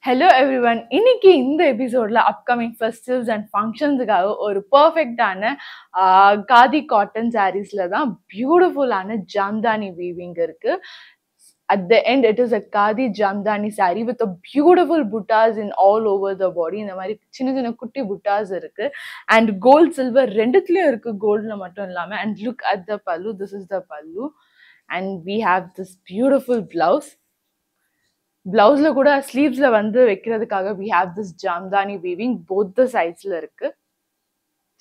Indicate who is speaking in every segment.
Speaker 1: Hello everyone. இன்னைக்கு இந்த எபிசோட்ல அப்கமிங் ஃபெஸ்டிவல்ஸ் அண்ட் ஃபங்க்ஷன்ஸுக்காக ஒரு பர்ஃபெக்டான காதி காட்டன் சாரீஸ்ல தான் பியூட்டிஃபுல்லான ஜாம்தானி வீவிங் இருக்கு. At the end, it is a Khadi Jamdani saree with a beautiful buttas in all over the body. இந்த மாதிரி சின்ன சின்ன குட்டி buttas இருக்கு. And gold, silver ரெண்டுத்துலயும் இருக்கு. கோல்ட்ல மட்டும் இல்லாம. And look at the pallu. This is the pallu. And we have this beautiful blouse. Blouse கூட ஸ்லீவ்ஸ்ல வந்து வைக்கிறதுக்காக we have this jamdani weaving both the sidesல இருக்கு.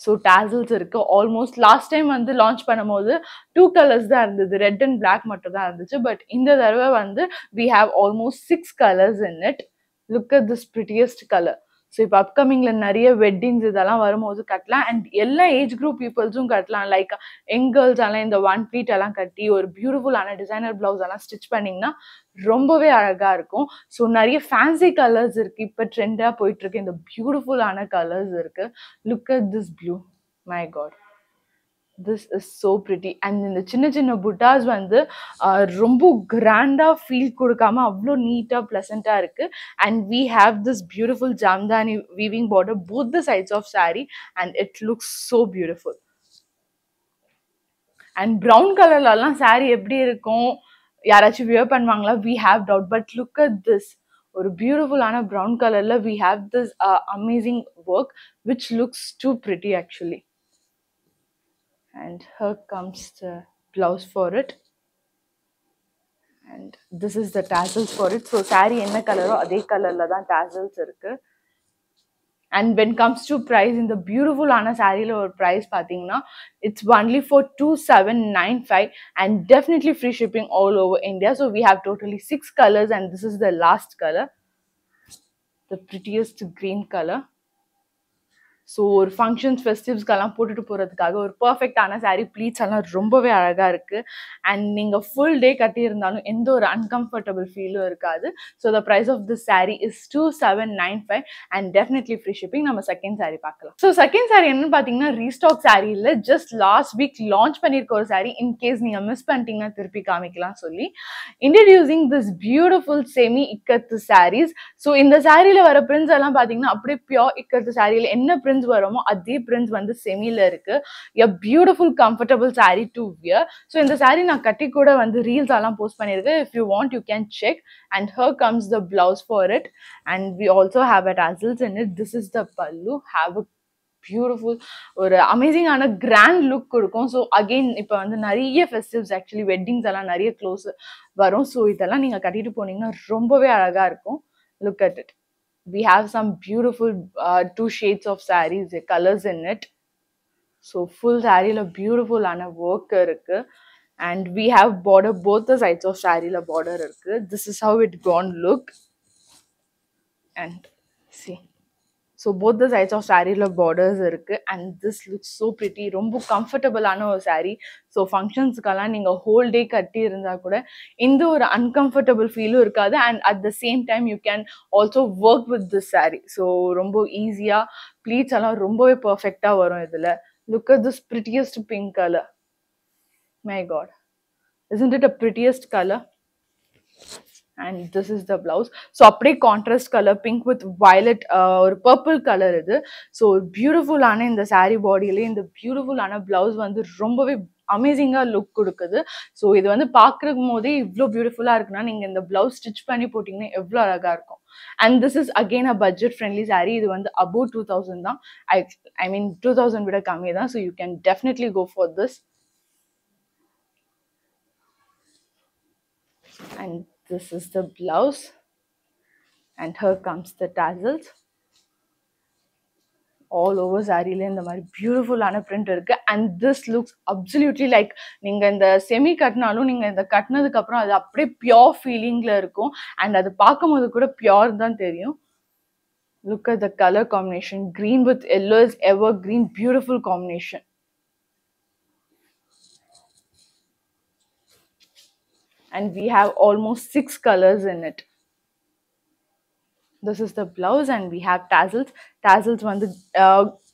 Speaker 1: ஸோ டாசல்ஸ் இருக்கு. ஆல்மோஸ்ட் லாஸ்ட் டைம் வந்து launch பண்ணும்போது 2 கலர்ஸ் தான் இருந்தது, ரெட் அண்ட் பிளாக் மட்டும் தான் இருந்துச்சு. பட் இந்த தடவை வந்து we have almost 6 colors in it. Look at this prettiest color. So இப்போ அப்கமிங்ல நிறைய வெட்டிங்ஸ் இதெல்லாம் வரும்போது கட்டலாம். அண்ட் எல்லா ஏஜ் குரூப் பீப்புள்ஸும் கட்டலாம். லைக் யங் கேர்ள்ஸ் எல்லாம் இந்த ஒன் ப்ளீட் எல்லாம் கட்டி ஒரு பியூட்டிஃபுல்லான டிசைனர் பிளவுஸ் எல்லாம் ஸ்டிச் பண்ணிங்கன்னா ரொம்பவே அழகா இருக்கும். ஸோ நிறைய ஃபேன்சி கலர்ஸ் இருக்கு. இப்போ ட்ரெண்டா போயிட்டு இருக்கு. இந்த பியூட்டிஃபுல்லான கலர்ஸ் இருக்கு. Look at this blue, my god, this is so pretty. And இந்த சின்ன சின்ன புட்டாஸ் வந்து ரொம்ப கிராண்டா ஃபீல் கொடுக்காம அவ்வளோ நீட்டா பிளசண்டா இருக்கு. and we have this beautiful jamdani weaving border both the sides of saree and it looks so beautiful. and brown கலர்லலாம் saree எப்படி இருக்கும், யாராச்சும் வியர் பண்ணுவாங்களா, we have doubt. but look at this, ஒரு பியூட்டிஃபுல்லான brown கலர்ல we have this amazing work which looks too pretty actually. And here comes the blouse for it, and this is the tassels for it. So saree enna color adhe color la dhaan tassels irukku. And when comes to price, in the beautiful ana saree la or price pathina it's only for 2795 and definitely free shipping all over India. So we have totally 6 colors and this is the last color, the prettiest green color. So ஒரு functions ஃபெஸ்டிவ்ஸ்க்கெல்லாம் போட்டுட்டு போகிறதுக்காக ஒரு பர்ஃபெக்டான sari. Pleats எல்லாம் ரொம்பவே அழகாக இருக்குது. And நீங்கள் ஃபுல் டே கட்டியிருந்தாலும் எந்த ஒரு அன்கம்ஃபர்டபுள் ஃபீலும் இருக்காது. So the price of this sari is 2795 and definitely free shipping. நம்ம செகண்ட் சாரீ பார்க்கலாம். ஸோ செகண்ட் சாரீ என்னன்னு பார்த்தீங்கன்னா ரீஸ்டாக் சாரீ இல்லை, ஜஸ்ட் லாஸ்ட் வீக் லான்ச் பண்ணியிருக்க ஒரு சாரீ. இன்கேஸ் நீங்கள் மிஸ் பண்ணிட்டீங்கன்னா திருப்பி காமிக்கலாம் சொல்லி introducing this beautiful semi Ikat sarees. So இந்த சாரியில் வர பிரிண்ட்ஸ் எல்லாம் பார்த்தீங்கன்னா அப்படியே பியோர் இக்கத்து சாரியில் என்ன பிரிண்ட்ஸ் வருமோ அதே பிரிண்ட்ஸ் வந்து செமில இருக்கு. a beautiful comfortable saree to wear. so இந்த saree நான் கட்டி கூட வந்து ரீல்ஸ் எல்லாம் போஸ்ட் பண்ணிருக்கேன். if you want you can check. and here comes the blouse for it and we also have a tassels in it. this is the pallu. have a beautiful ஒரு அமேசிங்கான grand look கொடுக்கும். So again இப்போ வந்து நிறைய ஃபெஸ்டிவ்ஸ் actually weddings எல்லாம் நிறைய close வரும். So இதெல்லாம் நீங்கள் கட்டிட்டு போனீங்கன்னா ரொம்பவே அழகாக இருக்கும். Look at it. we have some beautiful 2 shades of sarees, colors in it. so full saree la beautiful ana work irukku and we have border both the sides of saree la border irukku. this is how it gone look and see. so both the sides of saree la borders irukku and this looks so pretty. romba comfortable ana or saree. so functions kala neenga whole day katti irundha kuda indha or uncomfortable feel irukadu and at the same time you can also work with this saree. so romba easy ah pleats alla romba perfect ah varum idhula. look at this prettiest pink color, my god, isn't it a prettiest color? and this is the blouse. so அப்படியே contrast color pink with violet ஒரு purple color இது. so beautiful ஆன இந்த saree bodyல இந்த beautiful ஆன blouse வந்து ரொம்பவே அமேசிங்கா look கொடுக்குது. ஸோ இது வந்து பார்க்கும் போதே இவ்வளோ பியூட்டிஃபுல்லா இருக்குன்னா நீங்க இந்த பிளவுஸ் ஸ்டிச் பண்ணி போட்டீங்கன்னா எவ்வளோ அழகா இருக்கும். And this is again a budget friendly sari. இது வந்து அபோவ் 2000 தான். ஐ மீன் 2000 விட கம்மி தான். So you can definitely go for this. and this is the blouse and here comes the tassels. all over saree la indha mari beautiful ana print irukku and this looks absolutely like neenga indha semi katnalum neenga indha katnadukku appuram adu appadiye pure feeling la irukum and adu paakumbodhu kuda pure dhaan theriyum. look at the color combination, green with yellow is evergreen, beautiful combination. and we have almost 6 colors in it. this is the blouse and we have tassels. tassels வந்து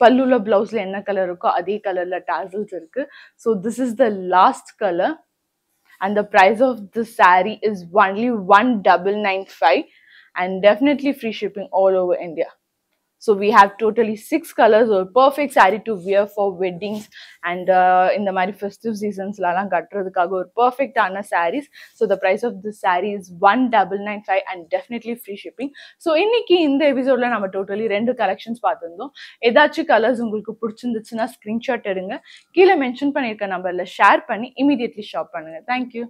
Speaker 1: பல்லுல பிளவுஸ்ல என்ன colour இருக்கோ அதே கலர்ல tassels இருக்கு. so this is the last color and the price of this saree is only 1995 and definitely free shipping all over India. So we have totally 6 colors, or perfect saree to wear for weddings and in the mari festive seasons la katradhukaga or perfect ana sarees. So the price of this saree is 1995 and definitely free shipping. So இன்னைக்கு இந்த எபிசோட்ல நம்ம totally ரெண்டு collections பார்த்திருந்தோம். ஏதாச்சும் colours உங்களுக்கு பிடிச்சிருந்துச்சுன்னா screenshot எடுங்க, கீழே மென்ஷன் பண்ணியிருக்க நம்பர்ல ஷேர் பண்ணி இமீடியட்லி ஷாப் பண்ணுங்க. தேங்க்யூ.